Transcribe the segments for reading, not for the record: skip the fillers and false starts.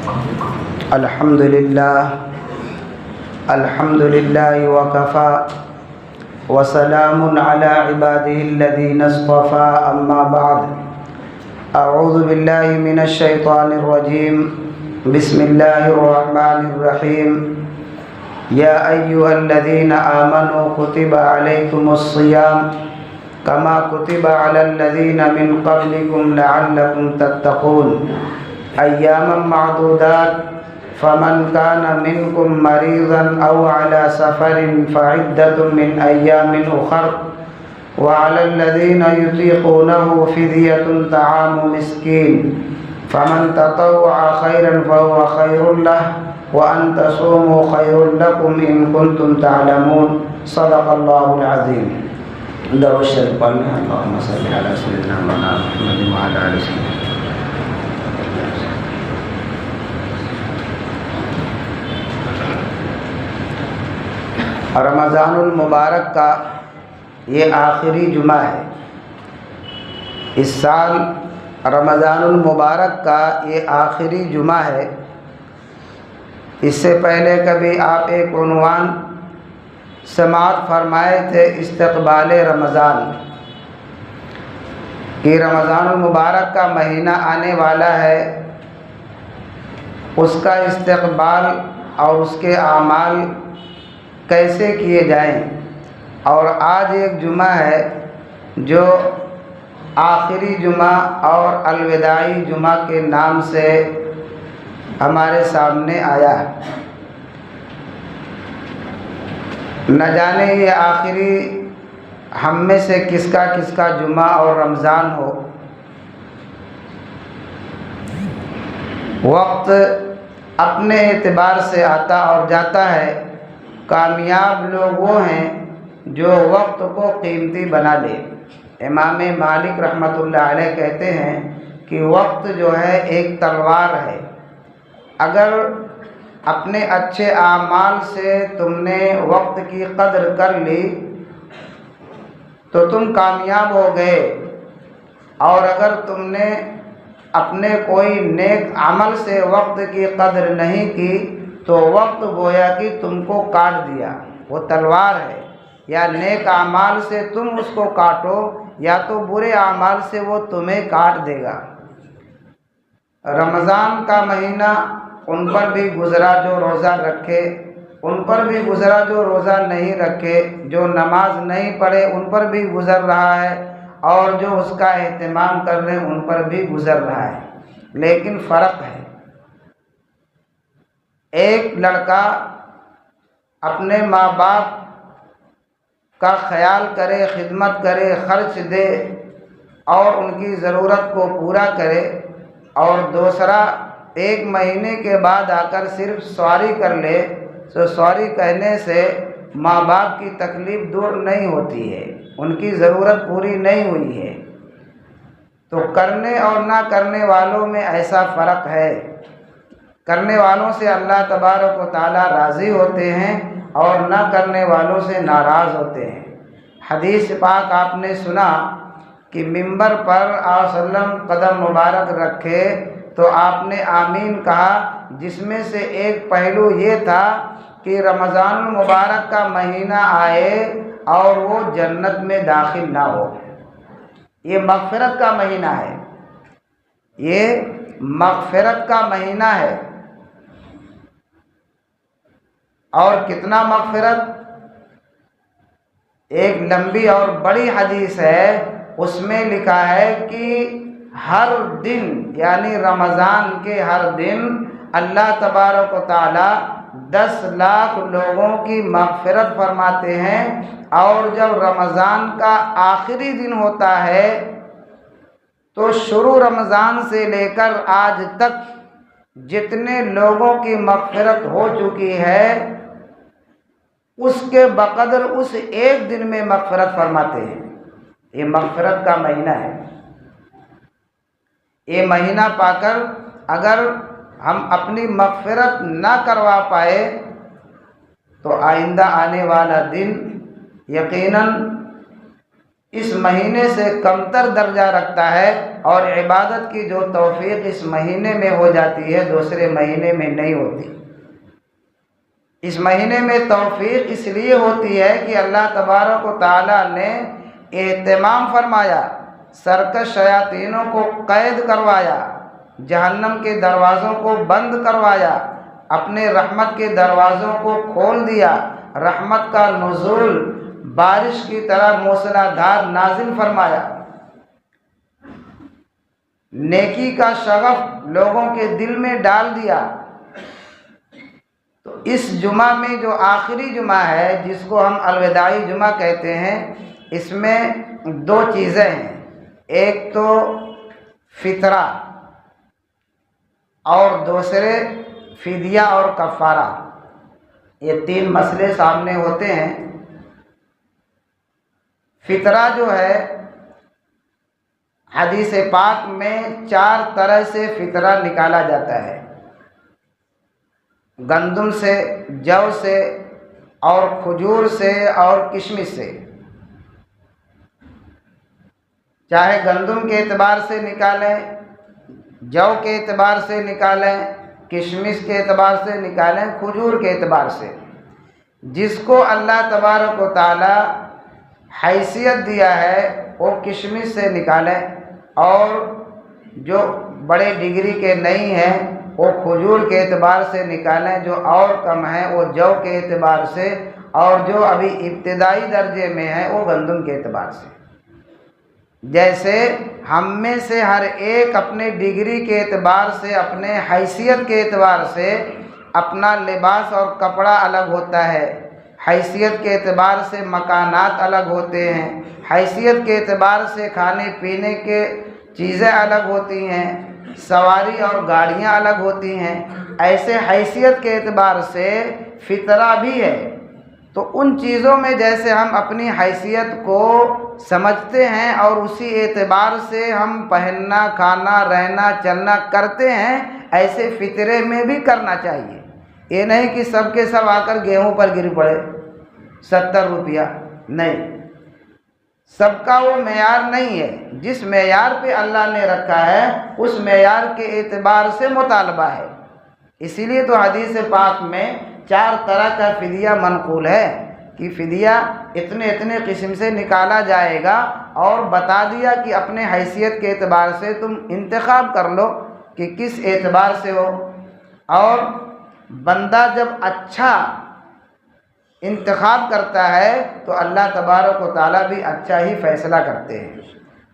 الحمد لله وكفى وسلام على عباده الذين اصطفى أما بعد أعوذ بالله من الشيطان الرجيم بسم الله الرحمن الرحيم يا أيها الذين آمنوا كتب عليكم الصيام كما كتب على الذين من قبلكم لعلكم تتقون أياما معدودات فمن كان منكم مريضا أو على سفر فعدة من أيام أخر وعلى الذين يطيقونه فدية طعام مسكين فمن تطوع خيرا فهو خير له وأن تصوموا خير لكم إن كنتم تعلمون صدق الله العظيم. درود شریف پڑھنا ہے. اللهم صل على سيدنا مولانا محمد وعلى آل سيدنا. رمضان المبارک کا یہ آخری جمعہ ہے. اس سال رمضان المبارک کا یہ آخری جمعہ ہے. اس سے پہلے کبھی آپ ایک عنوان سماعت فرمائے تھے استقبال رمضان کہ رمضان المبارک کا مہینہ آنے والا ہے، اس کا استقبال اور اس کے اعمال کیسے کیے جائیں. اور آج ایک جمعہ ہے جو آخری جمعہ اور الوداعی جمعہ کے نام سے ہمارے سامنے آیا ہے. نہ جانے یہ آخری ہم میں سے کس کا جمعہ اور رمضان ہو. وقت اپنے اعتبار سے آتا اور جاتا ہے. کامیاب لوگ وہ ہیں جو وقت کو قیمتی بنا لے. امام مالک رحمۃ اللہ علیہ کہتے ہیں کہ وقت جو ہے ایک تلوار ہے. اگر اپنے اچھے اعمال سے تم نے وقت کی قدر کر لی تو تم کامیاب ہو گئے، اور اگر تم نے اپنے کوئی نیک عمل سے وقت کی قدر نہیں کی تو وقت گویا کہ تم کو کاٹ دیا. وہ تلوار ہے، یا نیک اعمال سے تم اس کو کاٹو یا تو برے اعمال سے وہ تمہیں کاٹ دے گا. رمضان کا مہینہ ان پر بھی گزرا جو روزہ رکھے، ان پر بھی گزرا جو روزہ نہیں رکھے، جو نماز نہیں پڑھے ان پر بھی گزر رہا ہے، اور جو اس کا اہتمام کر رہے ہیں ان پر بھی گزر رہا ہے. لیکن فرق ہے. ایک لڑکا اپنے ماں باپ کا خیال کرے، خدمت کرے، خرچ دے اور ان کی ضرورت کو پورا کرے، اور دوسرا ایک مہینے کے بعد آ کر صرف سوری کر لے. تو سوری کہنے سے ماں باپ کی تکلیف دور نہیں ہوتی ہے، ان کی ضرورت پوری نہیں ہوئی ہے. تو کرنے اور نہ کرنے والوں میں ایسا فرق ہے. کرنے والوں سے اللہ تبارک و تعالی راضی ہوتے ہیں اور نہ کرنے والوں سے ناراض ہوتے ہیں. حدیث پاک آپ نے سنا کہ ممبر پر آپ صلی اللہ علیہ وسلم قدم مبارک رکھے تو آپ نے آمین کہا، جس میں سے ایک پہلو یہ تھا کہ رمضان المبارک کا مہینہ آئے اور وہ جنت میں داخل نہ ہو. یہ مغفرت کا مہینہ ہے، یہ مغفرت کا مہینہ ہے. اور کتنا مغفرت؟ ایک لمبی اور بڑی حدیث ہے، اس میں لکھا ہے کہ ہر دن یعنی رمضان کے ہر دن اللہ تبارک و تعالی 10 لاکھ لوگوں کی مغفرت فرماتے ہیں. اور جب رمضان کا آخری دن ہوتا ہے تو شروع رمضان سے لے کر آج تک جتنے لوگوں کی مغفرت ہو چکی ہے اس کے بقدر اس ایک دن میں مغفرت فرماتے ہیں. یہ مغفرت کا مہینہ ہے. یہ مہینہ پا کر اگر ہم اپنی مغفرت نہ کروا پائے تو آئندہ آنے والا دن یقیناً اس مہینے سے کمتر درجہ رکھتا ہے، اور عبادت کی جو توفیق اس مہینے میں ہو جاتی ہے دوسرے مہینے میں نہیں ہوتی۔ اس مہینے میں توفیق اس لیے ہوتی ہے کہ اللہ تبارک و تعالیٰ نے اہتمام فرمایا، سرکش شیاطینوں کو قید کروایا، جہنم کے دروازوں کو بند کروایا، اپنے رحمت کے دروازوں کو کھول دیا، رحمت کا نزول بارش کی طرح موسلادھار نازل فرمایا، نیکی کا شغف لوگوں کے دل میں ڈال دیا۔ تو اس جمعہ میں جو آخری جمعہ ہے جس کو ہم الوداعی جمعہ کہتے ہیں، اس میں دو چیزیں ہیں، ایک تو فطرہ اور دوسرے فدیہ اور کفارہ۔ یہ تین مسئلے سامنے ہوتے ہیں۔ فطرہ جو ہے، حدیث پاک میں 4 طرح سے فطرہ نکالا جاتا ہے، گندم سے، جو سے، اور کھجور سے اور کشمش سے۔ چاہے گندم کے اعتبار سے نکالیں، جو کے اعتبار سے نکالیں، کشمش کے اعتبار سے نکالیں، کھجور کے اعتبار سے، جس کو اللہ تبارک و تعالی حیثیت دیا ہے وہ کشمش سے نکالیں، اور جو بڑے ڈگری کے نہیں ہیں وہ کھجور کے اعتبار سے نکالیں، جو اور کم ہیں وہ جو کے اعتبار سے، اور جو ابھی ابتدائی درجے میں ہیں وہ گندم کے اعتبار سے۔ جیسے ہم میں سے ہر ایک اپنے ڈگری کے اعتبار سے، اپنے حیثیت کے اعتبار سے اپنا لباس اور کپڑا الگ ہوتا ہے، حیثیت کے اعتبار سے مکانات الگ ہوتے ہیں، حیثیت کے اعتبار سے کھانے پینے کے چیزیں الگ ہوتی ہیں، سواری اور گاڑیاں الگ ہوتی ہیں، ایسے حیثیت کے اعتبار سے فطرہ بھی ہے۔ تو ان چیزوں میں جیسے ہم اپنی حیثیت کو سمجھتے ہیں اور اسی اعتبار سے ہم پہننا، کھانا، رہنا، چلنا کرتے ہیں، ایسے فطرے میں بھی کرنا چاہیے۔ یہ نہیں کہ سب کے سب آ کر گیہوں پر گر پڑے 70 روپیہ، نہیں، سب کا وہ معیار نہیں ہے۔ جس معیار پہ اللہ نے رکھا ہے اس معیار کے اعتبار سے مطالبہ ہے۔ اسی لیے تو حدیث پاک میں 4 طرح کا فدیہ منقول ہے کہ فدیہ اتنے قسم سے نکالا جائے گا، اور بتا دیا کہ اپنے حیثیت کے اعتبار سے تم انتخاب کر لو کہ کس اعتبار سے ہو، اور بندہ جب اچھا انتخاب کرتا ہے تو اللہ تبارک و تعالیٰ بھی اچھا ہی فیصلہ کرتے ہیں۔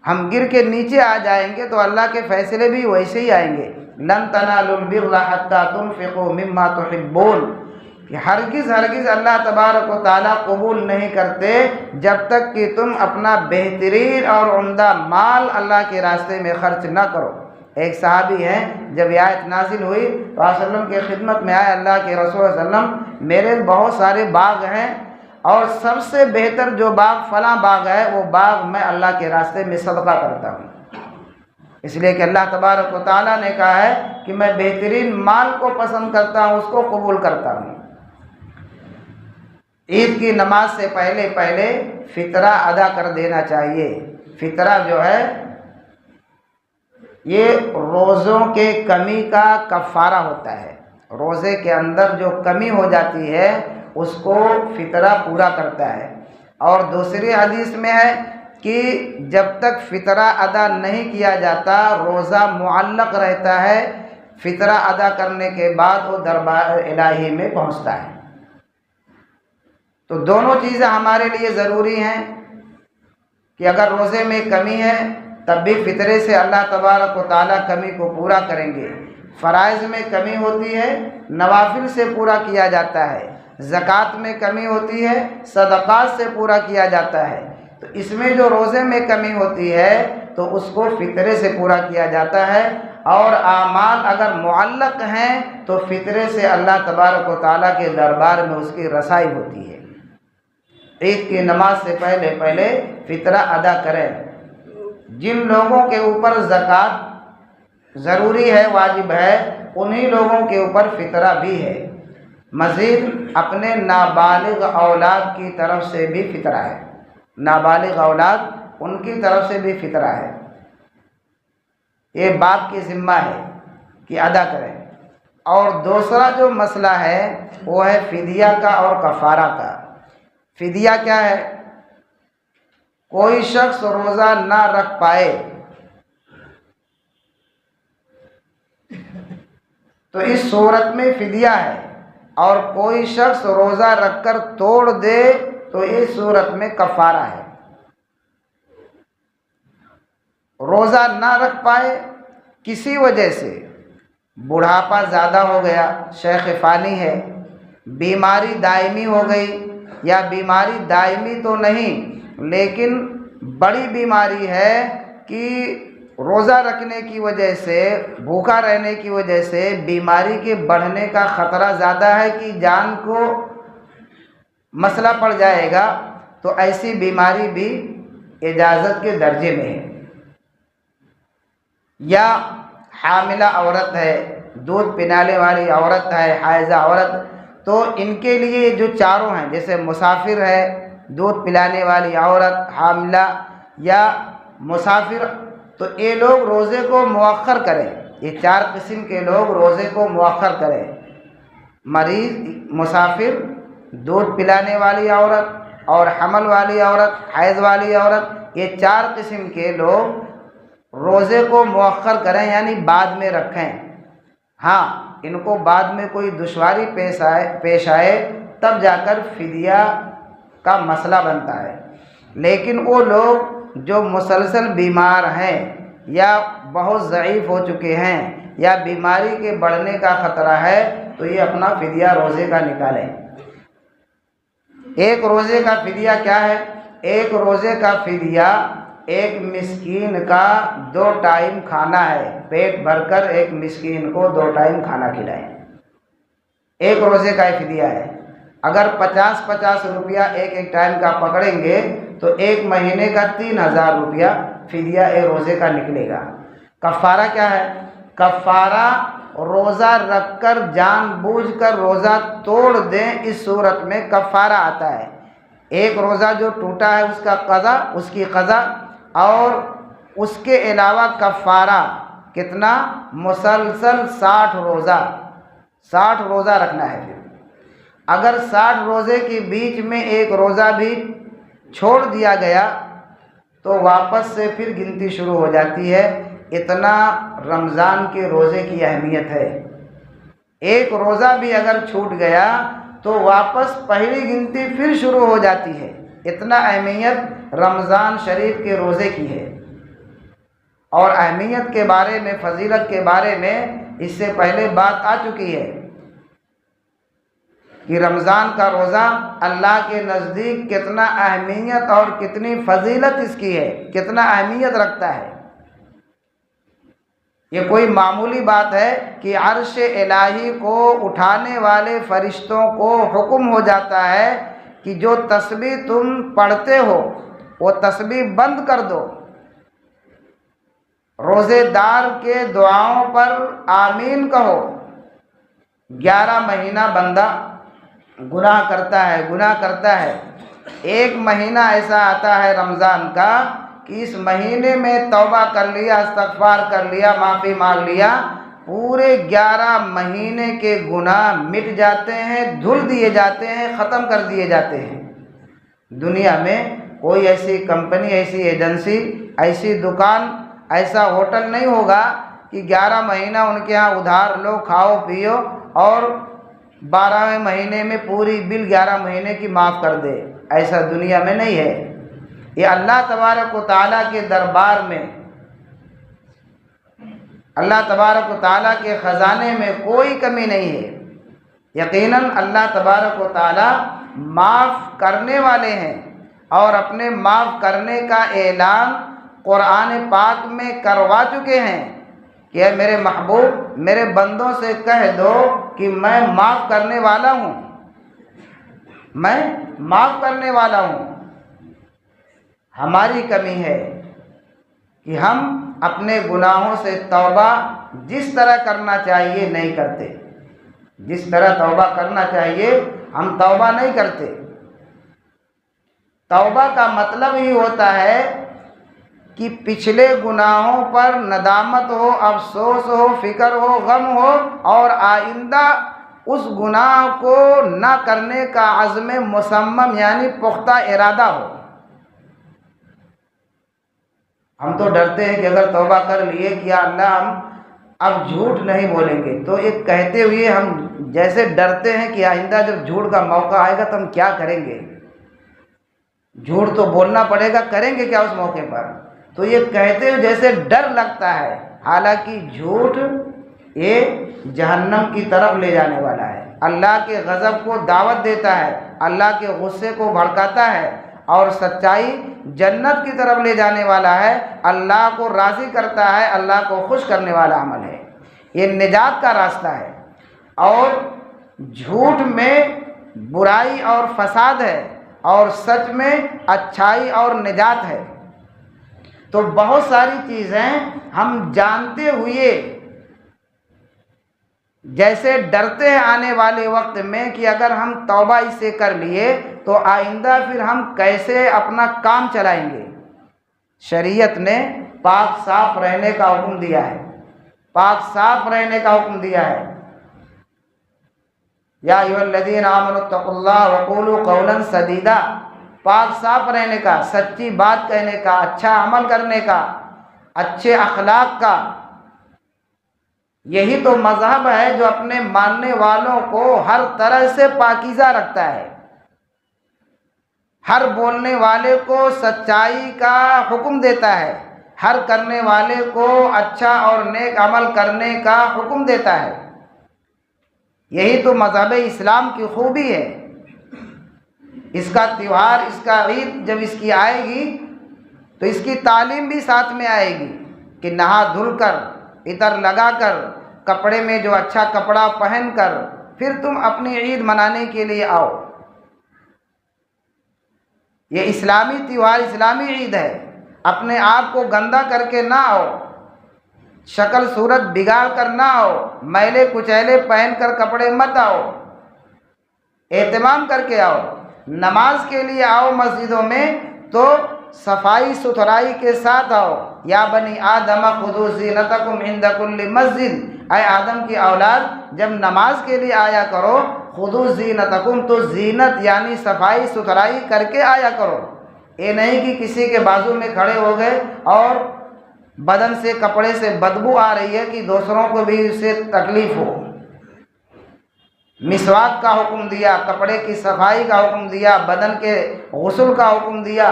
ہم گر کے نیچے آ جائیں گے تو اللہ کے فیصلے بھی ویسے ہی آئیں گے۔ لن تنالوا البر حتى تنفقوا مما تحبون، کہ ہرگز اللہ تبارک و تعالیٰ قبول نہیں کرتے جب تک کہ تم اپنا بہترین اور عمدہ مال اللہ کے راستے میں خرچ نہ کرو۔ ایک صحابی ہیں، جب یہ آیت نازل ہوئی تو آپ صلی اللہ علیہ وسلم کے خدمت میں آئے، اللہ کے رسول صلی اللہ علیہ وسلم میرے بہت سارے باغ ہیں، اور سب سے بہتر جو باغ فلاں باغ ہے وہ باغ میں اللہ کے راستے میں صدقہ کرتا ہوں، اس لیے کہ اللہ تبارک و تعالیٰ نے کہا ہے کہ میں بہترین مال کو پسند کرتا ہوں، اس کو قبول کرتا ہوں۔ عید کی نماز سے پہلے فطرہ ادا کر دینا چاہیے۔ فطرہ جو ہے یہ روزوں کے کمی کا کفارہ ہوتا ہے، روزے کے اندر جو کمی ہو جاتی ہے اس کو فطرہ پورا کرتا ہے۔ اور دوسری حدیث میں ہے کہ جب تک فطرہ ادا نہیں کیا جاتا روزہ معلق رہتا ہے، فطرہ ادا کرنے کے بعد وہ دربار الہی میں پہنچتا ہے۔ تو دونوں چیزیں ہمارے لیے ضروری ہیں کہ اگر روزے میں کمی ہے تب بھی فطرے سے اللہ تبارک و تعالیٰ کمی کو پورا کریں گے۔ فرائض میں کمی ہوتی ہے، نوافل سے پورا کیا جاتا ہے۔ زکوٰۃ میں کمی ہوتی ہے، صدقات سے پورا کیا جاتا ہے۔ تو اس میں جو روزے میں کمی ہوتی ہے تو اس کو فطرے سے پورا کیا جاتا ہے، اور اعمال اگر معلق ہیں تو فطرے سے اللہ تبارک و تعالیٰ کے دربار میں اس کی رسائی ہوتی ہے۔ عید کی نماز سے پہلے فطرہ ادا کریں۔ جن لوگوں کے اوپر زکوٰۃ ضروری ہے، واجب ہے، انہی لوگوں کے اوپر فطرہ بھی ہے۔ مزید اپنے نابالغ اولاد کی طرف سے بھی فطرہ ہے۔ نابالغ اولاد ان کی طرف سے بھی فطرہ ہے، یہ باپ کی ذمہ ہے کہ ادا کریں۔ اور دوسرا جو مسئلہ ہے وہ ہے فدیہ کا اور کفارہ کا۔ فدیہ کیا ہے؟ کوئی شخص روزہ نہ رکھ پائے تو اس صورت میں فدیہ ہے، اور کوئی شخص روزہ رکھ کر توڑ دے تو اس صورت میں کفارہ ہے۔ روزہ نہ رکھ پائے کسی وجہ سے، بڑھاپا زیادہ ہو گیا، شیخ فانی ہے، بیماری دائمی ہو گئی، یا بیماری دائمی تو نہیں لیکن بڑی بیماری ہے کہ روزہ رکھنے کی وجہ سے، بھوکا رہنے کی وجہ سے بیماری کے بڑھنے کا خطرہ زیادہ ہے کہ جان کو مسئلہ پڑ جائے گا، تو ایسی بیماری بھی اجازت کے درجے میں ہے۔ یا حاملہ عورت ہے، دودھ پلانے والی عورت ہے، حائضہ عورت، تو ان کے لیے جو چاروں ہیں، جیسے مسافر ہے، دودھ پلانے والی عورت، حاملہ یا مسافر، تو یہ لوگ روزے کو مؤخر کریں۔ یہ چار قسم کے لوگ روزے کو مؤخر کریں: مریض، مسافر، دودھ پلانے والی عورت اور حمل والی عورت، حیض والی عورت، یہ چار قسم کے لوگ روزے کو مؤخر کریں، یعنی بعد میں رکھیں۔ ہاں، ان کو بعد میں کوئی دشواری پیش آئے تب جا کر فدیہ کا مسئلہ بنتا ہے، لیکن وہ لوگ جو مسلسل بیمار ہیں یا بہت ضعیف ہو چکے ہیں یا بیماری کے بڑھنے کا خطرہ ہے تو یہ اپنا فدیہ روزے کا نکالیں۔ ایک روزے کا فدیہ کیا ہے؟ ایک روزے کا فدیہ ایک مسکین کا 2 ٹائم کھانا ہے، پیٹ بھر کر ایک مسکین کو 2 ٹائم کھانا کھلائیں، ایک روزے کا فدیہ ہے۔ اگر 50 روپیہ ایک ٹائم کا پکڑیں گے تو ایک مہینے کا 3000 روپیہ فدیہ ایک روزے کا نکلے گا۔ کفارہ کیا ہے؟ کفارہ روزہ رکھ کر جان بوجھ کر روزہ توڑ دیں، اس صورت میں کفارہ آتا ہے۔ ایک روزہ جو ٹوٹا ہے اس کا قضا، اس کی قضا، اور اس کے علاوہ کفارہ کتنا؟ مسلسل 60 روزہ رکھنا ہے۔ پھر اگر 60 روزے کے بیچ میں ایک روزہ بھی چھوڑ دیا گیا تو واپس سے پھر گنتی شروع ہو جاتی ہے۔ اتنا رمضان کے روزے کی اہمیت ہے۔ ایک روزہ بھی اگر چھوٹ گیا تو واپس پہلی گنتی پھر شروع ہو جاتی ہے۔ اتنا اہمیت رمضان شریف کے روزے کی ہے۔ اور اہمیت کے بارے میں، فضیلت کے بارے میں اس سے پہلے بات آ چکی ہے کہ رمضان کا روزہ اللہ کے نزدیک کتنا اہمیت اور کتنی فضیلت اس کی ہے، کتنا اہمیت رکھتا ہے۔ یہ کوئی معمولی بات ہے کہ عرش الہی کو اٹھانے والے فرشتوں کو حکم ہو جاتا ہے کہ جو تسبیح تم پڑھتے ہو وہ تسبیح بند کر دو، روزے دار کے دعاؤں پر آمین کہو۔ 11 مہینہ بندہ گناہ کرتا ہے، ایک مہینہ ایسا آتا ہے رمضان کا کہ اس مہینے میں توبہ کر لیا، استغفار کر لیا، معافی مانگ لیا، پورے 11 مہینے کے گناہ مٹ جاتے ہیں، دھل دیے جاتے ہیں، ختم کر دیے جاتے ہیں۔ دنیا میں کوئی ایسی کمپنی، ایسی ایجنسی، ایسی دکان، ایسا ہوٹل نہیں ہوگا کہ 11 مہینہ ان کے ہاں ادھار لو، کھاؤ پیو، اور 12ویں مہینے میں پوری بل 11 مہینے کی معاف کر دے۔ ایسا دنیا میں نہیں ہے۔ یہ اللہ تبارک و تعالیٰ کے دربار میں، اللہ تبارک و تعالیٰ کے خزانے میں کوئی کمی نہیں ہے۔ یقیناً اللہ تبارک و تعالیٰ معاف کرنے والے ہیں، اور اپنے معاف کرنے کا اعلان قرآن پاک میں کروا چکے ہیں کہ اے میرے محبوب، میرے بندوں سے کہہ دو کہ میں معاف کرنے والا ہوں، میں معاف کرنے والا ہوں۔ ہماری کمی ہے کہ ہم اپنے گناہوں سے توبہ جس طرح کرنا چاہیے نہیں کرتے، جس طرح توبہ کرنا چاہیے ہم توبہ نہیں کرتے۔ توبہ کا مطلب ہی ہوتا ہے کہ پچھلے گناہوں پر ندامت ہو، افسوس ہو، فکر ہو، غم ہو، اور آئندہ اس گناہ کو نہ کرنے کا عزم مصمم یعنی پختہ ارادہ ہو۔ ہم تو ڈرتے ہیں کہ اگر توبہ کر لیے کہ یا اللہ ہم اب جھوٹ نہیں بولیں گے، تو یہ کہتے ہوئے ہم جیسے ڈرتے ہیں کہ آئندہ جب جھوٹ کا موقع آئے گا تو ہم کیا کریں گے، جھوٹ تو بولنا پڑے گا، کریں گے کیا اس موقع پر، تو یہ کہتے ہوئے جیسے ڈر لگتا ہے، حالانکہ جھوٹ یہ جہنم کی طرف لے جانے والا ہے، اللہ کے غضب کو دعوت دیتا ہے، اللہ کے غصے کو بھڑکاتا ہے، اور سچائی جنت کی طرف لے جانے والا ہے، اللہ کو راضی کرتا ہے، اللہ کو خوش کرنے والا عمل ہے، یہ نجات کا راستہ ہے۔ اور جھوٹ میں برائی اور فساد ہے، اور سچ میں اچھائی اور نجات ہے۔ تو بہت ساری چیزیں ہم جانتے ہوئے جیسے ڈرتے ہیں آنے والے وقت میں کہ اگر ہم توبہ اس سے کر لیے تو آئندہ پھر ہم کیسے اپنا کام چلائیں گے، شریعت نے پاک صاف رہنے کا حکم دیا ہے، پاک صاف رہنے کا حکم دیا ہے۔ یا ایھا الذین آمنوا اتقوا اللہ وقولوا قولا سدیدا، پاک صاف رہنے کا، سچی بات کہنے کا، اچھا عمل کرنے کا، اچھے اخلاق کا، یہی تو مذہب ہے جو اپنے ماننے والوں کو ہر طرح سے پاکیزہ رکھتا ہے، ہر بولنے والے کو سچائی کا حکم دیتا ہے، ہر کرنے والے کو اچھا اور نیک عمل کرنے کا حکم دیتا ہے۔ یہی تو مذہب اسلام کی خوبی ہے۔ اس کا تیوہار، اس کا عید جب اس کی آئے گی تو اس کی تعلیم بھی ساتھ میں آئے گی کہ نہا دھل کر، عطر لگا کر، کپڑے میں جو اچھا کپڑا پہن کر پھر تم اپنی عید منانے کے لیے آؤ۔ یہ اسلامی تیوہار، اسلامی عید ہے، اپنے آپ کو گندا کر کے نہ آؤ، شکل صورت بگاڑ کر نہ آؤ، میلے کچیلے پہن کر کپڑے مت آؤ، اہتمام کر کے آؤ۔ نماز کے لیے آؤ مسجدوں میں تو صفائی ستھرائی کے ساتھ آؤ۔ یا بنی آدم خذوا زینتکم عند کل مسجد، اے آدم کی اولاد جب نماز کے لیے آیا کرو، خذوا زینتکم تو زینت یعنی صفائی ستھرائی کر کے آیا کرو، یہ نہیں کہ کسی کے بازو میں کھڑے ہو گئے اور بدن سے کپڑے سے بدبو آ رہی ہے کہ دوسروں کو بھی اس سے تکلیف ہو۔ مسواک کا حکم دیا، کپڑے کی صفائی کا حکم دیا، بدن کے غسل کا حکم دیا،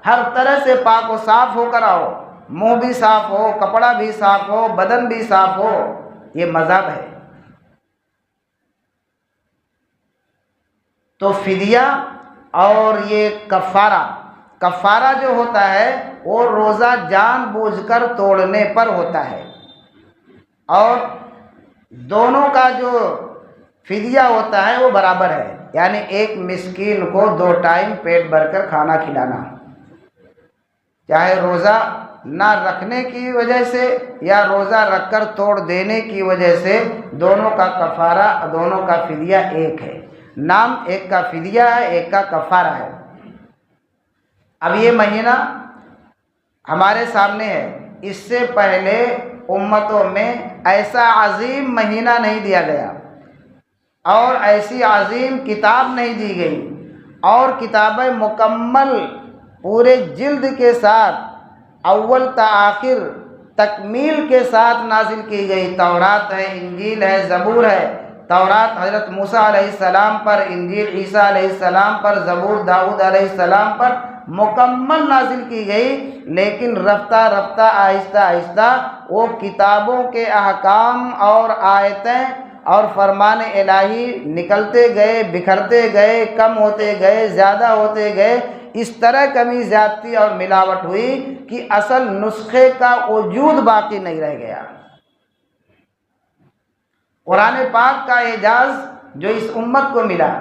ہر طرح سے پاک و صاف ہو کر آؤ، منہ بھی صاف ہو، کپڑا بھی صاف ہو، بدن بھی صاف ہو، یہ مذہب ہے۔ تو فدیہ اور یہ کفارہ جو ہوتا ہے وہ روزہ جان بوجھ کر توڑنے پر ہوتا ہے، اور دونوں کا جو فدیہ ہوتا ہے وہ برابر ہے، یعنی ایک مسکین کو 2 ٹائم پیٹ بھر کر کھانا کھلانا، چاہے روزہ نہ رکھنے کی وجہ سے یا روزہ رکھ کر توڑ دینے کی وجہ سے، دونوں کا کفارہ، دونوں کا فدیہ ایک ہے، نام ایک کا فدیہ ہے، ایک کا کفارہ ہے۔ اب یہ مہینہ ہمارے سامنے ہے، اس سے پہلے امتوں میں ایسا عظیم مہینہ نہیں دیا گیا، اور ایسی عظیم کتاب نہیں دی گئی، اور کتابیں مکمل پورے جلد کے ساتھ اول تا آخر تکمیل کے ساتھ نازل کی گئی۔ تورات ہے، انجیل ہے، زبور ہے۔ تورات حضرت موسیٰ علیہ السلام پر، انجیل عیسیٰ علیہ السلام پر، زبور داؤد علیہ السلام پر مکمل نازل کی گئی، لیکن رفتہ رفتہ آہستہ آہستہ وہ کتابوں کے احکام اور آیتیں اور فرمان الہی نکلتے گئے، بکھرتے گئے، کم ہوتے گئے، زیادہ ہوتے گئے، اس طرح کمی زیادتی اور ملاوٹ ہوئی کہ اصل نسخے کا وجود باقی نہیں رہ گیا۔ قرآن پاک کا اعجاز جو اس امت کو ملا،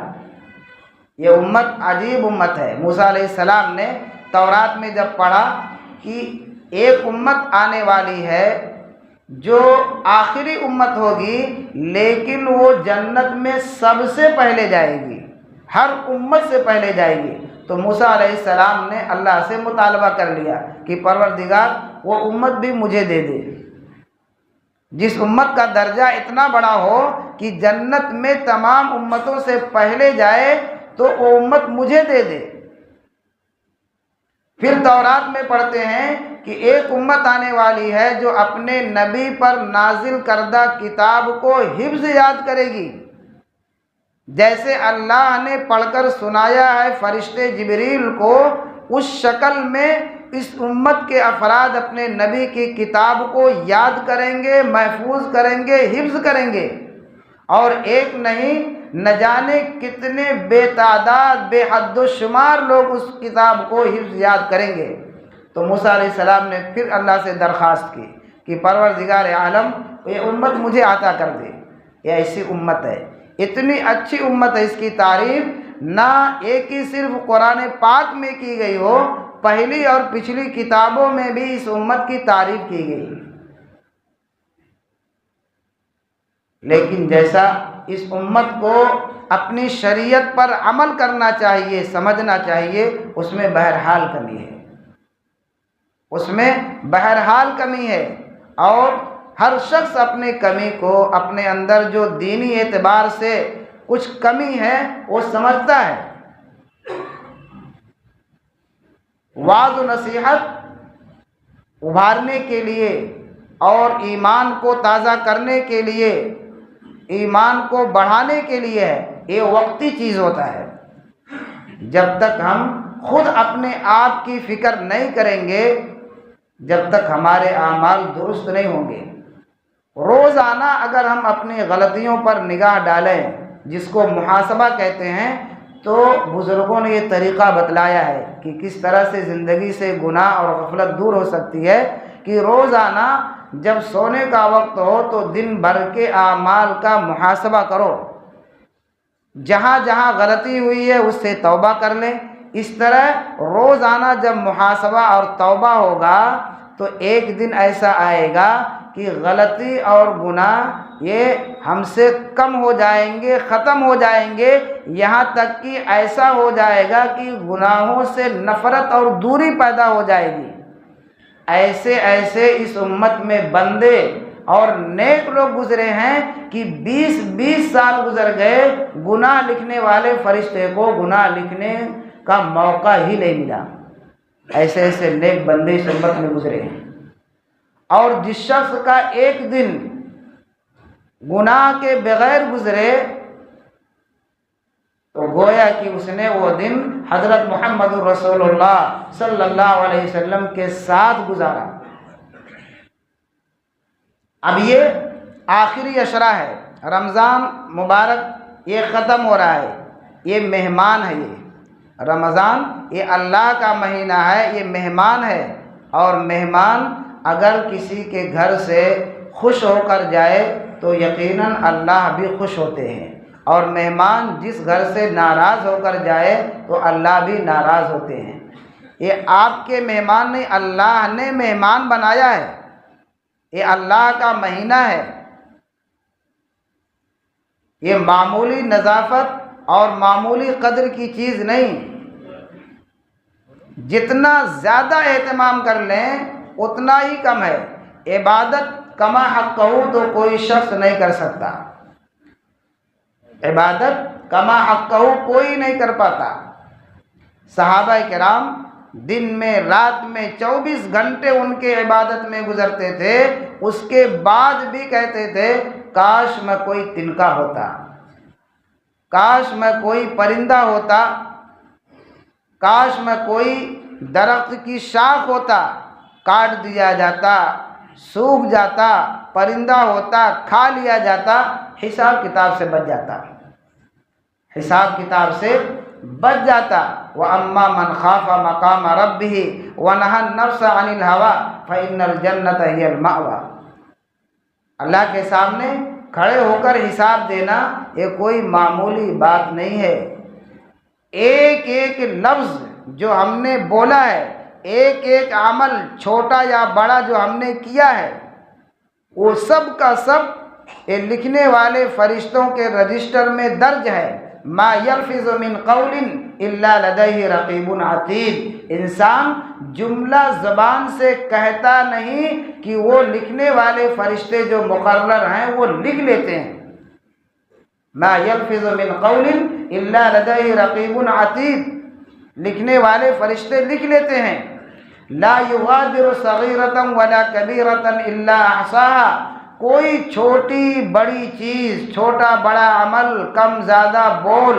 یہ امت عجیب امت ہے۔ موسیٰ علیہ السلام نے تورات میں جب پڑھا کہ ایک امت آنے والی ہے جو آخری امت ہوگی، لیکن وہ جنت میں سب سے پہلے جائے گی، ہر امت سے پہلے جائے گی، تو موسیٰ علیہ السلام نے اللہ سے مطالبہ کر لیا کہ پروردگار وہ امت بھی مجھے دے دے، جس امت کا درجہ اتنا بڑا ہو کہ جنت میں تمام امتوں سے پہلے جائے، تو وہ امت مجھے دے دے۔ پھر تورات میں پڑھتے ہیں کہ ایک امت آنے والی ہے جو اپنے نبی پر نازل کردہ کتاب کو حفظ یاد کرے گی، جیسے اللہ نے پڑھ کر سنایا ہے فرشتے جبریل کو، اس شکل میں اس امت کے افراد اپنے نبی کی کتاب کو یاد کریں گے، محفوظ کریں گے، حفظ کریں گے، اور ایک نہیں نہ جانے کتنے بے تعداد بے حد و شمار لوگ اس کتاب کو حفظ یاد کریں گے۔ تو موسیٰ علیہ السلام نے پھر اللہ سے درخواست کی کہ پروردگار عالم یہ امت مجھے عطا کر دے۔ یہ ایسی امت ہے، اتنی اچھی امت ہے، اس کی تعریف نہ ایک ہی صرف قرآن پاک میں کی گئی ہو، پہلی اور پچھلی کتابوں میں بھی اس امت کی تعریف کی گئی۔ لیکن جیسا اس امت کو اپنی شریعت پر عمل کرنا چاہیے، سمجھنا چاہیے، اس میں بہرحال کمی ہے، اس میں بہرحال کمی ہے، اور ہر شخص اپنے کمی کو، اپنے اندر جو دینی اعتبار سے کچھ کمی ہے وہ سمجھتا ہے۔ وعظ و نصیحت ابھارنے کے لیے اور ایمان کو تازہ کرنے کے لیے، ایمان کو بڑھانے کے لیے ہے، یہ وقتی چیز ہوتا ہے۔ جب تک ہم خود اپنے آپ کی فکر نہیں کریں گے، جب تک ہمارے اعمال درست نہیں ہوں گے۔ روزانہ اگر ہم اپنی غلطیوں پر نگاہ ڈالیں، جس کو محاسبہ کہتے ہیں، تو بزرگوں نے یہ طریقہ بتلایا ہے کہ کس طرح سے زندگی سے گناہ اور غفلت دور ہو سکتی ہے، کہ روزانہ جب سونے کا وقت ہو تو دن بھر کے اعمال کا محاسبہ کرو، جہاں جہاں غلطی ہوئی ہے اس سے توبہ کر لیں۔ اس طرح روزانہ جب محاسبہ اور توبہ ہوگا تو ایک دن ایسا آئے گا کہ غلطی اور گناہ یہ ہم سے کم ہو جائیں گے، ختم ہو جائیں گے، یہاں تک کہ ایسا ہو جائے گا کہ گناہوں سے نفرت اور دوری پیدا ہو جائے گی۔ ایسے ایسے اس امت میں بندے اور نیک لوگ گزرے ہیں کہ 20 سال گزر گئے، گناہ لکھنے والے فرشتے کو گناہ لکھنے کا موقع ہی نہیں ملا۔ ایسے ایسے نیک بندے اس امت میں گزرے ہیں، اور جس شخص کا ایک دن گناہ کے بغیر گزرے تو گویا کہ اس نے وہ دن حضرت محمد رسول اللہ صلی اللہ علیہ وسلم کے ساتھ گزارا۔ اب یہ آخری عشرہ ہے، رمضان مبارک یہ ختم ہو رہا ہے، یہ مہمان ہے، یہ رمضان یہ اللہ کا مہینہ ہے، یہ مہمان ہے، اور مہمان اگر کسی کے گھر سے خوش ہو کر جائے تو یقیناً اللہ بھی خوش ہوتے ہیں، اور مہمان جس گھر سے ناراض ہو کر جائے تو اللہ بھی ناراض ہوتے ہیں۔ یہ آپ کے مہمان نہیں، اللہ نے مہمان بنایا ہے، یہ اللہ کا مہینہ ہے۔ یہ معمولی نظافت اور معمولی قدر کی چیز نہیں، جتنا زیادہ اہتمام کر لیں اتنا ہی کم ہے۔ عبادت کما حقہ تو کوئی شخص نہیں کر سکتا، عبادت کما حقہ کوئی نہیں کر پاتا۔ صحابہ کرام دن میں رات میں 24 گھنٹے ان کے عبادت میں گزرتے تھے، اس کے بعد بھی کہتے تھے کاش میں کوئی تنکا ہوتا، کاش میں کوئی پرندہ ہوتا، کاش میں کوئی درخت کی شاخ ہوتا، کاٹ دیا جاتا، سوکھ جاتا، پرندہ ہوتا، کھا لیا جاتا، حساب کتاب سے بچ جاتا، حساب کتاب سے بچ جاتا۔ وَأَمَّا مَنْ خَافَ مَقَامَ رَبِّهِ وَنَهَى النَّفْسَ عَنِ الْهَوَىٰ فَإِنَّ الْجَنَّةَ هِيَ الْمَأْوَىٰ۔ اللہ کے سامنے کھڑے ہو کر حساب دینا یہ کوئی معمولی بات نہیں ہے۔ ایک ایک لفظ جو ہم نے بولا ہے، ایک ایک عمل چھوٹا یا بڑا جو ہم نے کیا ہے، وہ سب کا سب یہ لکھنے والے فرشتوں کے رجسٹر میں درج ہے، ما یلفظ من قول الا لدیہ رقیب عتید، انسان جملہ زبان سے کہتا نہیں کہ وہ لکھنے والے فرشتے جو مقرر ہیں وہ لکھ لیتے ہیں۔ ما یلفظ من قول الا لدیہ رقیب عتید، لکھنے والے فرشتے لکھ لیتے ہیں۔ لا یغادر صغیرۃ ولا کبیرۃ الا احصاها، کوئی چھوٹی بڑی چیز، چھوٹا بڑا عمل، کم زیادہ بول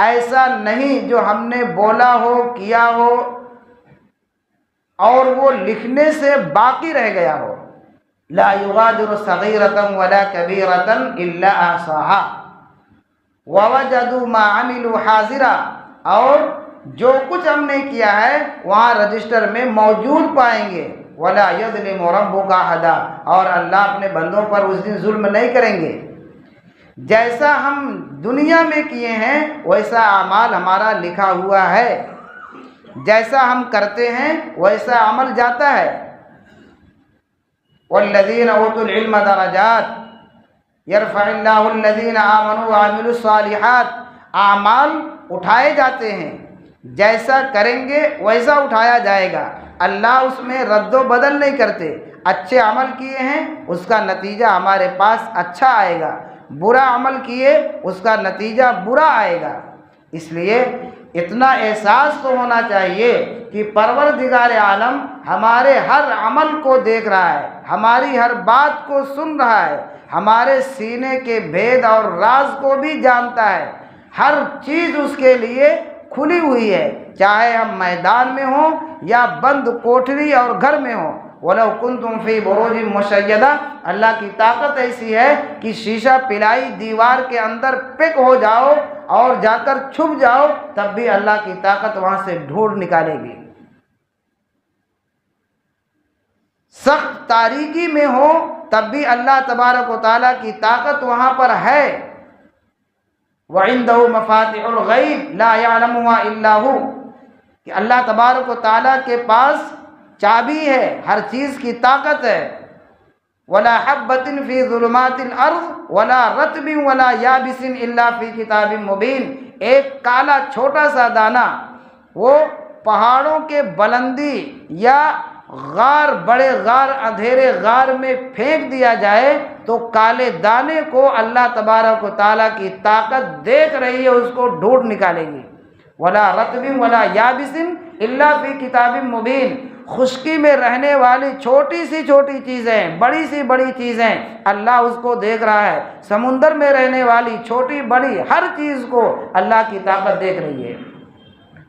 ایسا نہیں جو ہم نے بولا ہو، کیا ہو اور وہ لکھنے سے باقی رہ گیا ہو۔ لا یغادر صغیرۃ ولا کبیرۃ الا احصاها ووجدوا ما عملوا حاضرا، اور جو کچھ ہم نے کیا ہے وہاں رجسٹر میں موجود پائیں گے۔ ولا یظلم ربک احدا، اور اللہ اپنے بندوں پر اس دن ظلم نہیں کریں گے۔ جیسا ہم دنیا میں کیے ہیں ویسا اعمال ہمارا لکھا ہوا ہے، جیسا ہم کرتے ہیں ویسا عمل جاتا ہے۔ والذین اوتوا العلم درجات یرفع اللہ الذین آمنوا وعملوا الصالحات، اعمال اٹھائے جاتے ہیں، جیسا کریں گے ویسا اٹھایا جائے گا۔ اللہ اس میں رد و بدل نہیں کرتے۔ اچھے عمل کیے ہیں اس کا نتیجہ ہمارے پاس اچھا آئے گا، برا عمل کیے اس کا نتیجہ برا آئے گا۔ اس لیے اتنا احساس تو ہونا چاہیے کہ پروردگار عالم ہمارے ہر عمل کو دیکھ رہا ہے، ہماری ہر بات کو سن رہا ہے، ہمارے سینے کے بھید اور راز کو بھی جانتا ہے۔ ہر چیز اس کے لیے کھلی ہوئی ہے، چاہے ہم میدان میں ہوں یا بند کوٹھری اور گھر میں ہوں۔ وَلَوْ كُنْتُمْ فِي بُرُوجٍ مُّشَيَّدَةٍ، اللہ کی طاقت ایسی ہے کہ شیشہ پلائی دیوار کے اندر پک ہو جاؤ اور جا کر چھپ جاؤ تب بھی اللہ کی طاقت وہاں سے ڈھونڈ نکالے گی۔ سخت تاریکی میں ہو تب بھی اللہ تبارک و تعالیٰ کی طاقت وہاں پر ہے۔ وَعِندَهُ مَفَاتِحُ الْغَيْبِ لَا يَعْلَمُهَا إِلَّا هُوَ، کہ اللہ تبارک و تعالیٰ کے پاس چابی ہے، ہر چیز کی طاقت ہے۔ وَلَا حَبَّةٍ فِي ظُلُمَاتِ الْأَرْضِ وَلَا رَطْبٍ وَلَا يَابِسٍ إِلَّا فِي كِتَابٍ مُّبِينٍ، ایک کالا چھوٹا سا دانہ وہ پہاڑوں کے بلندی یا غار، بڑے غار، اندھیرے غار میں پھینک دیا جائے تو کالے دانے کو اللہ تبارک و تعالیٰ کی طاقت دیکھ رہی ہے، اس کو ڈھونڈ نکالے گی۔ ولا رطب ولا یابس الا فی کتاب مبین، خشکی میں رہنے والی چھوٹی سی چھوٹی چیزیں، بڑی سی بڑی چیزیں اللہ اس کو دیکھ رہا ہے۔ سمندر میں رہنے والی چھوٹی بڑی ہر چیز کو اللہ کی طاقت دیکھ رہی ہے۔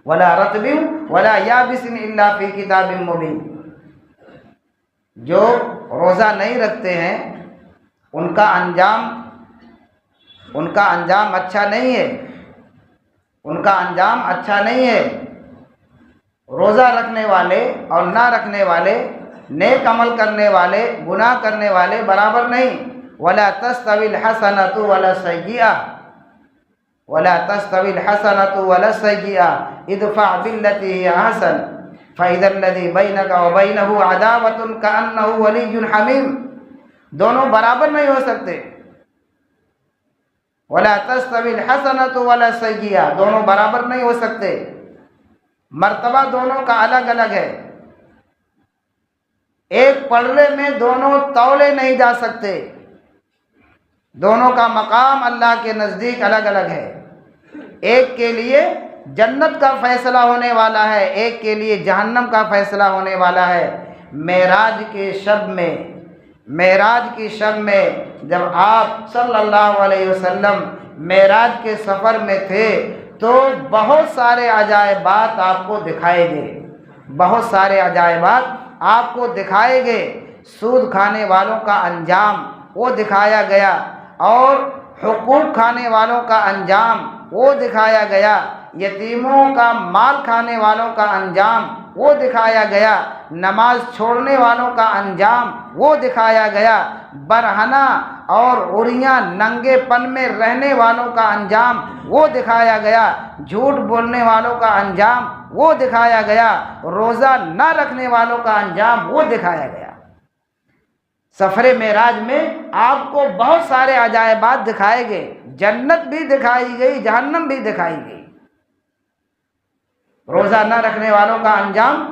ولا رطب ولا یابس الا فی کتاب مبین، جو روزہ نہیں رکھتے ہیں ان کا انجام اچھا نہیں ہے، ان کا انجام اچھا نہیں ہے۔ روزہ رکھنے والے اور نہ رکھنے والے، نیک عمل کرنے والے، گناہ کرنے والے برابر نہیں۔ ولا تستوی الحسنۃ ولا السیئۃ، ولا تستوی الحسنۃ ولا السیئۃ ادفع بالتي هي احسن فاذا الذي بينك وبينه عداوة كأنه ولي حميم، دونوں برابر نہیں ہو سکتے۔ ولا تستوی الحسنۃ ولا السیئۃ، دونوں برابر نہیں ہو سکتے، مرتبہ دونوں کا الگ الگ ہے۔ ایک پلڑے میں دونوں تولے نہیں جا سکتے، دونوں کا مقام اللہ کے نزدیک الگ الگ ہے۔ ایک کے لیے جنت کا فیصلہ ہونے والا ہے، ایک کے لیے جہنم کا فیصلہ ہونے والا ہے۔ معراج کی شب میں جب آپ صلی اللہ علیہ وسلم معراج کے سفر میں تھے تو بہت سارے عجائبات آپ کو دکھائے گئے، بہت سارے عجائبات آپ کو دکھائے گئے۔ سود کھانے والوں کا انجام وہ دکھایا گیا، اور حقوق کھانے والوں کا انجام وہ دکھایا گیا، یتیموں کا مال کھانے والوں کا انجام وہ دکھایا گیا، نماز چھوڑنے والوں کا انجام وہ دکھایا گیا، برہنہ اور عریاں ننگے پن میں رہنے والوں کا انجام وہ دکھایا گیا، جھوٹ بولنے والوں کا انجام وہ دکھایا گیا، روزہ نہ رکھنے والوں کا انجام وہ دکھایا گیا۔ سفر معراج میں آپ کو بہت سارے عجائبات دکھائے گئے، جنت بھی دکھائی گئی، جہنم بھی دکھائی گئی۔ روزہ نہ رکھنے والوں کا انجام،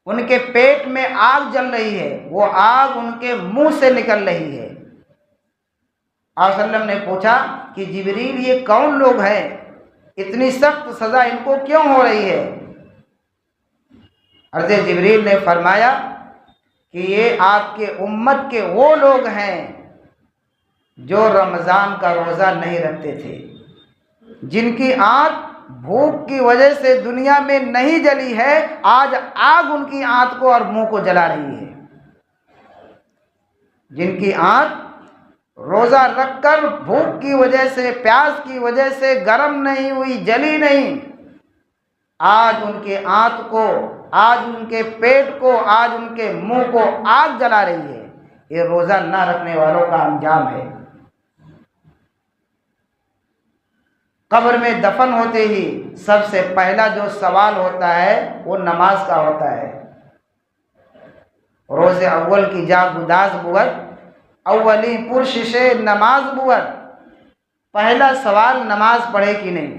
ان کے پیٹ میں آگ جل رہی ہے، وہ آگ ان کے منہ سے نکل رہی ہے۔ آپ صلی اللہ علیہ وسلم نے پوچھا کہ جبریل یہ کون لوگ ہیں، اتنی سخت سزا ان کو کیوں ہو رہی ہے؟ حضرت جبریل نے فرمایا کہ یہ آپ کے امت کے وہ لوگ ہیں جو رمضان کا روزہ نہیں رکھتے تھے، جن کی آنکھ بھوک کی وجہ سے دنیا میں نہیں جلی ہے، آج آگ ان کی آنکھ کو اور منہ کو جلا رہی ہے۔ جن کی آنکھ روزہ رکھ کر بھوک کی وجہ سے، پیاس کی وجہ سے گرم نہیں ہوئی، جلی نہیں، آج ان کے آنکھ کو، آج ان کے پیٹ کو، آج ان کے منہ کو آگ جلا رہی ہے۔ یہ روزہ نہ رکھنے والوں کا انجام ہے۔ قبر میں دفن ہوتے ہی سب سے پہلا جو سوال ہوتا ہے وہ نماز کا ہوتا ہے۔ روز اول کی جا گداز بود، اولی پرشش نماز بود۔ پہلا سوال نماز پڑھے کہ نہیں،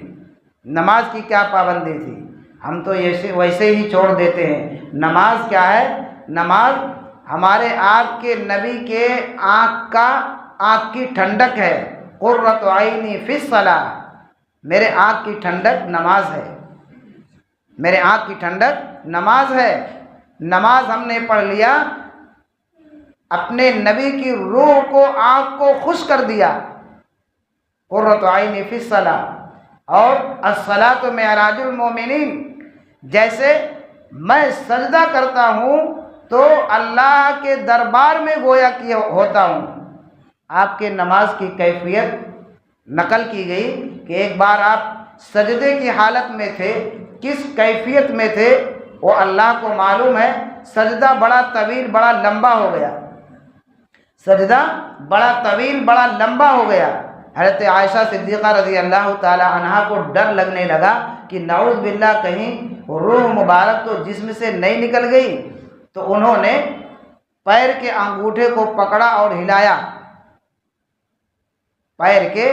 نماز کی کیا پابندی تھی؟ ہم تو ویسے ہی چھوڑ دیتے ہیں۔ نماز کیا ہے؟ نماز ہمارے آپ کے نبی کے آنکھ کی ٹھنڈک ہے۔ قرۃ عینی فی الصلاۃ، میرے آنکھ کی ٹھنڈک نماز ہے، میرے آنکھ کی ٹھنڈک نماز ہے۔ نماز ہم نے پڑھ لیا، اپنے نبی کی روح کو، آنکھ کو خوش کر دیا۔ قرۃ عینی فی الصلاۃ، اور الصلاۃ معراج المومنین، جیسے میں سجدہ کرتا ہوں تو اللہ کے دربار میں گویا کہ ہوتا ہوں۔ آپ کے نماز کی کیفیت نقل کی گئی کہ ایک بار آپ سجدے کی حالت میں تھے، کس کیفیت میں تھے وہ اللہ کو معلوم ہے۔ سجدہ بڑا طویل، بڑا لمبا ہو گیا، سجدہ بڑا طویل، بڑا لمبا ہو گیا۔ حضرت عائشہ صدیقہ رضی اللہ تعالی عنہا کو ڈر لگنے لگا کہ نعوذ باللہ کہیں روح مبارک تو جسم سے نہیں نکل گئی، تو انہوں نے پیر کے انگوٹھے کو پکڑا اور ہلایا، پیر کے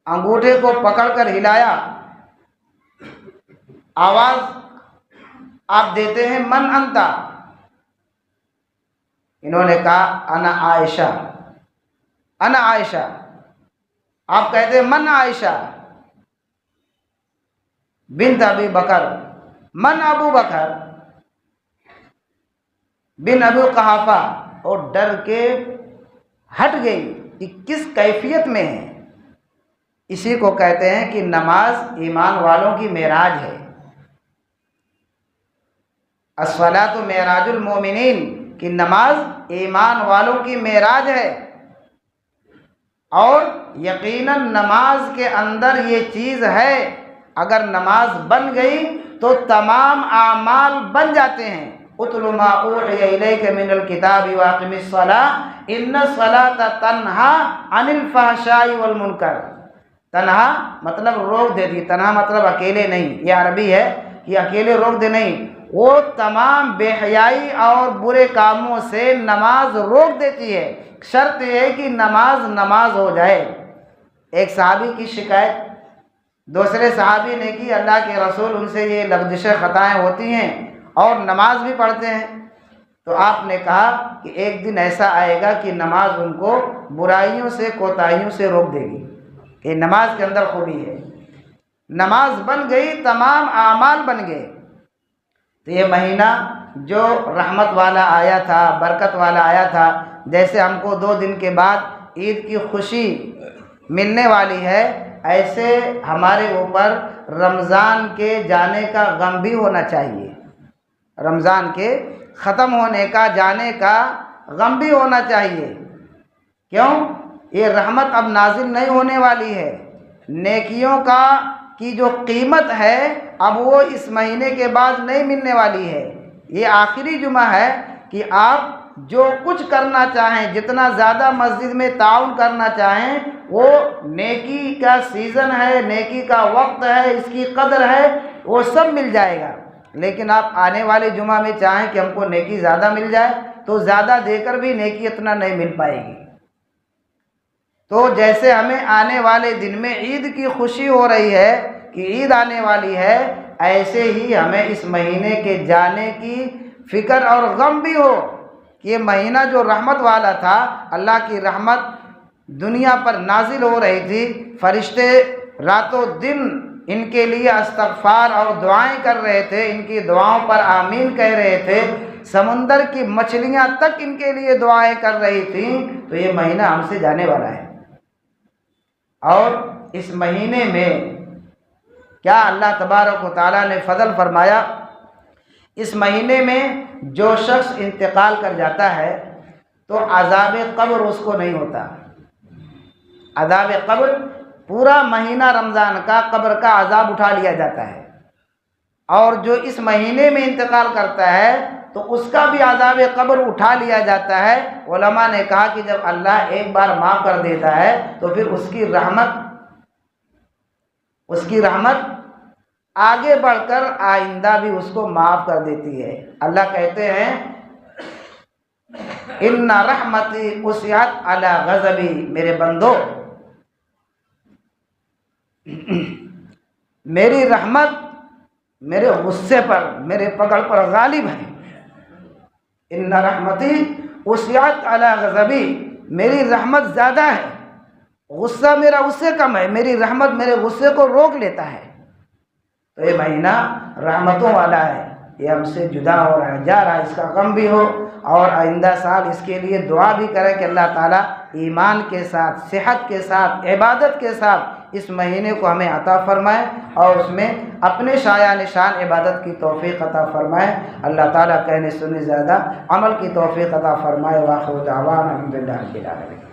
انگوٹھے کو پکڑ کر ہلایا۔ آواز آپ دیتے ہیں من انتا، انہوں نے کہا انا عائشہ، انا عائشہ۔ آپ کہتے ہیں من عائشہ بنت ابی بکر، من ابو بکر بن ابو قحافہ، اور ڈر کے ہٹ گئی کہ کس کیفیت میں ہے۔ اسی کو کہتے ہیں کہ نماز ایمان والوں کی معراج ہے۔ الصلاۃ معراج المومنین، کہ نماز ایمان والوں کی معراج ہے۔ اور یقیناً نماز کے اندر یہ چیز ہے، اگر نماز بن گئی تو تمام اعمال بن جاتے ہیں۔ اتل ما اوحی الیک من الکتاب واقم الصلاۃ ان الصلاۃ تنہی عن الفحشاء والمنکر۔ تنہا مطلب روک دیتی، تنہا مطلب اکیلے نہیں، یہ عربی ہے کہ اکیلے روک دے نہیں، وہ تمام بے حیائی اور برے کاموں سے نماز روک دیتی ہے۔ شرط یہ ہے کہ نماز ہو جائے۔ ایک صحابی کی شکایت دوسرے صحابی نے کی، اللہ کے رسول ان سے یہ لغزش خطائیں ہوتی ہیں اور نماز بھی پڑھتے ہیں، تو آپ نے کہا کہ ایک دن ایسا آئے گا کہ نماز ان کو برائیوں سے، کوتاہیوں سے روک دے گی۔ کہ نماز کے اندر خوبی ہے، نماز بن گئی تمام اعمال بن گئے۔ تو یہ مہینہ جو رحمت والا آیا تھا، برکت والا آیا تھا، جیسے ہم کو 2 دن کے بعد عید کی خوشی ملنے والی ہے، ایسے ہمارے اوپر رمضان کے جانے کا غم بھی ہونا چاہیے، رمضان کے ختم ہونے کا، جانے کا غم بھی ہونا چاہیے۔ کیوں؟ یہ رحمت اب نازل نہیں ہونے والی ہے، نیکیوں کی جو قیمت ہے اب وہ اس مہینے کے بعد نہیں ملنے والی ہے۔ یہ آخری جمعہ ہے کہ آپ جو کچھ کرنا چاہیں، جتنا زیادہ مسجد میں تعاون کرنا چاہیں، وہ نیکی کا سیزن ہے، نیکی کا وقت ہے، اس کی قدر ہے، وہ سب مل جائے گا۔ لیکن آپ آنے والے جمعہ میں چاہیں کہ ہم کو نیکی زیادہ مل جائے، تو زیادہ دے کر بھی نیکی اتنا نہیں مل پائے گی۔ تو جیسے ہمیں آنے والے دن میں عید کی خوشی ہو رہی ہے کہ عید آنے والی ہے، ایسے ہی ہمیں اس مہینے کے جانے کی فکر اور غم بھی ہو کہ یہ مہینہ جو رحمت والا تھا، اللہ کی رحمت دنیا پر نازل ہو رہی تھی، فرشتے راتوں دن ان کے لیے استغفار اور دعائیں کر رہے تھے، ان کی دعاؤں پر آمین کہہ رہے تھے، سمندر کی مچھلیاں تک ان کے لیے دعائیں کر رہی تھیں، تو یہ مہینہ ہم سے جانے والا ہے۔ اور اس مہینے میں کیا اللہ تبارک و تعالیٰ نے فضل فرمایا، اس مہینے میں جو شخص انتقال کر جاتا ہے تو عذاب قبر اس کو نہیں ہوتا۔ عذاب قبر پورا مہینہ رمضان کا قبر کا عذاب اٹھا لیا جاتا ہے، اور جو اس مہینے میں انتقال کرتا ہے تو اس کا بھی عذاب قبر اٹھا لیا جاتا ہے۔ علماء نے کہا کہ جب اللہ ایک بار معاف کر دیتا ہے تو پھر اس کی رحمت آگے بڑھ کر آئندہ بھی اس کو معاف کر دیتی ہے۔ اللہ کہتے ہیں ان رحمتی وسعت علی غضبی، میرے بندو میری رحمت میرے غصے پر، میرے پکڑ پر غالب ہے۔ ان رحمتی وسعت علی غضبی، میری رحمت زیادہ ہے، غصہ میرا اس سے کم ہے، میری رحمت میرے غصے کو روک لیتا ہے۔ تو یہ مہینہ رحمتوں والا ہے، یہ ہم سے جدا ہو رہا ہے، جا رہا ہے، اس کا غم بھی ہو، اور آئندہ سال اس کے لیے دعا بھی کریں کہ اللہ تعالیٰ ایمان کے ساتھ، صحت کے ساتھ، عبادت کے ساتھ اس مہینے کو ہمیں عطا فرمائے، اور اس میں اپنے شایع نشان عبادت کی توفیق عطا فرمائے۔ اللہ تعالیٰ کہنے سننے زیادہ عمل کی توفیق عطا فرمائے۔ وآخر دعوانا الحمدللہ رب العالمین۔